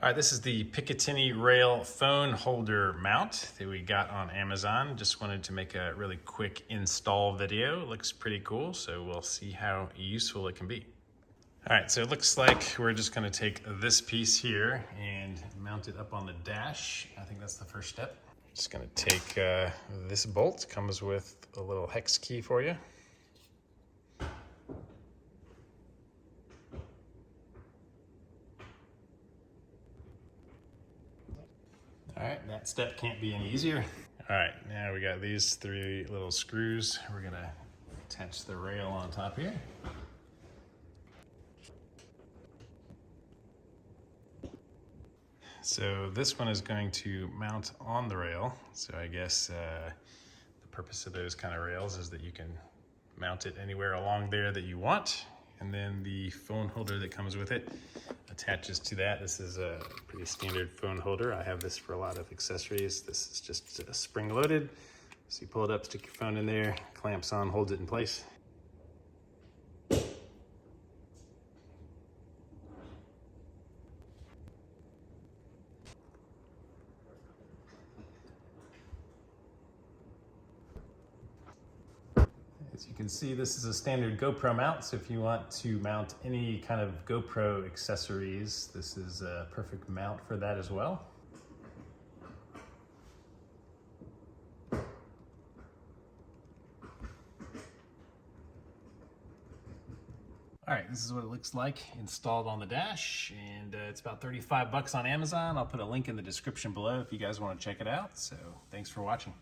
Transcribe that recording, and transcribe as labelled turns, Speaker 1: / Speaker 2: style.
Speaker 1: All right, this is the Picatinny rail phone holder mount that we got on Amazon. Just wanted to make a really quick install video. It looks pretty cool, so we'll see how useful it can be. All right, so it looks like we're just gonna take this piece here and mount it up on the dash. I think that's the first step. Just gonna take this bolt, comes with a little hex key for you. All right, that step can't be any easier. All right, now we got these three little screws. We're gonna attach the rail on top here. So this one is going to mount on the rail. So I guess the purpose of those kind of rails is that you can mount it anywhere along there that you want. And then the phone holder that comes with it attaches to that. This is a pretty standard phone holder. I have this for a lot of accessories. This is just spring loaded. So you pull it up, stick your phone in there, clamps on, holds it in place. As you can see, this is a standard GoPro mount, so if you want to mount any kind of GoPro accessories, this is a perfect mount for that as well. All right, this is what it looks like installed on the dash, and it's about 35 bucks on Amazon. I'll put a link in the description below if you guys want to check it out. So thanks for watching.